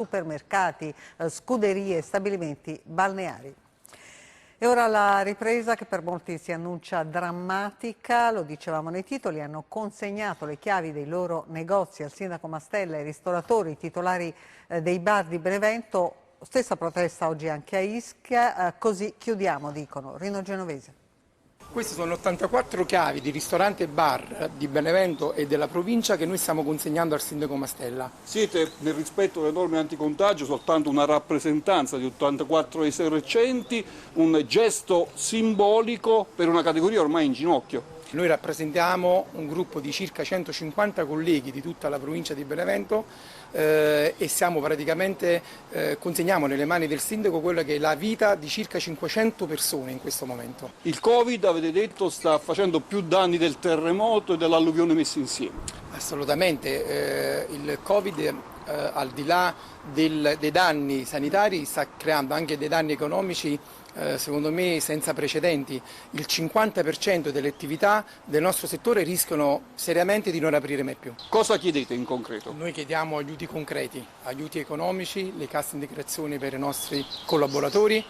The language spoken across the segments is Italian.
supermercati, scuderie e stabilimenti balneari. E ora la ripresa che per molti si annuncia drammatica, lo dicevamo nei titoli, hanno consegnato le chiavi dei loro negozi al sindaco Mastella e ai ristoratori, i titolari dei bar di Benevento. Stessa protesta oggi anche a Ischia, così chiudiamo, dicono. Rino Genovese. Queste sono 84 chiavi di ristoranti e bar di Benevento e della provincia che noi stiamo consegnando al sindaco Mastella. Siete nel rispetto delle norme anticontagio soltanto una rappresentanza di 84 esercenti, un gesto simbolico per una categoria ormai in ginocchio. Noi rappresentiamo un gruppo di circa 150 colleghi di tutta la provincia di Benevento e siamo praticamente, consegniamo nelle mani del sindaco quella che è la vita di circa 500 persone in questo momento. Il Covid, avete detto, sta facendo più danni del terremoto e dell'alluvione messi insieme. Assolutamente, il Covid al di là dei danni sanitari sta creando anche dei danni economici secondo me senza precedenti. Il 50% delle attività del nostro settore rischiano seriamente di non aprire mai più. Cosa chiedete in concreto? Noi chiediamo aiuti concreti, aiuti economici, le casse integrazioni per i nostri collaboratori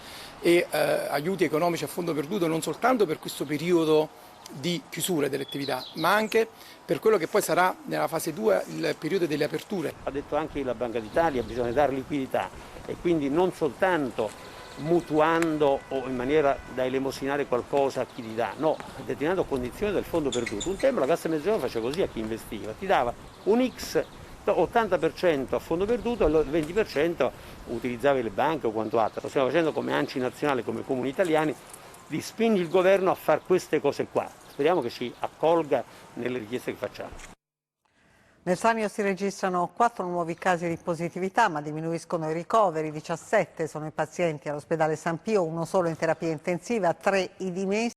e aiuti economici a fondo perduto non soltanto per questo periodo di chiusura delle attività, ma anche per quello che poi sarà nella fase 2 il periodo delle aperture. Ha detto anche la Banca d'Italia, bisogna dare liquidità e quindi non soltanto mutuando o in maniera da elemosinare qualcosa a chi ti dà, no, determinando condizioni del fondo perduto. Un tempo la Cassa Mezzogiorno faceva così a chi investiva, ti dava un X, 80% a fondo perduto e il 20% utilizzavi le banche o quanto altro. Lo stiamo facendo come ANCI nazionale, come comuni italiani, di spingere il governo a fare queste cose qua. Speriamo che ci accolga nelle richieste che facciamo. Nel Sannio si registrano 4 nuovi casi di positività, ma diminuiscono i ricoveri. 17 sono i pazienti all'ospedale San Pio, uno solo in terapia intensiva, 3 i dimessi.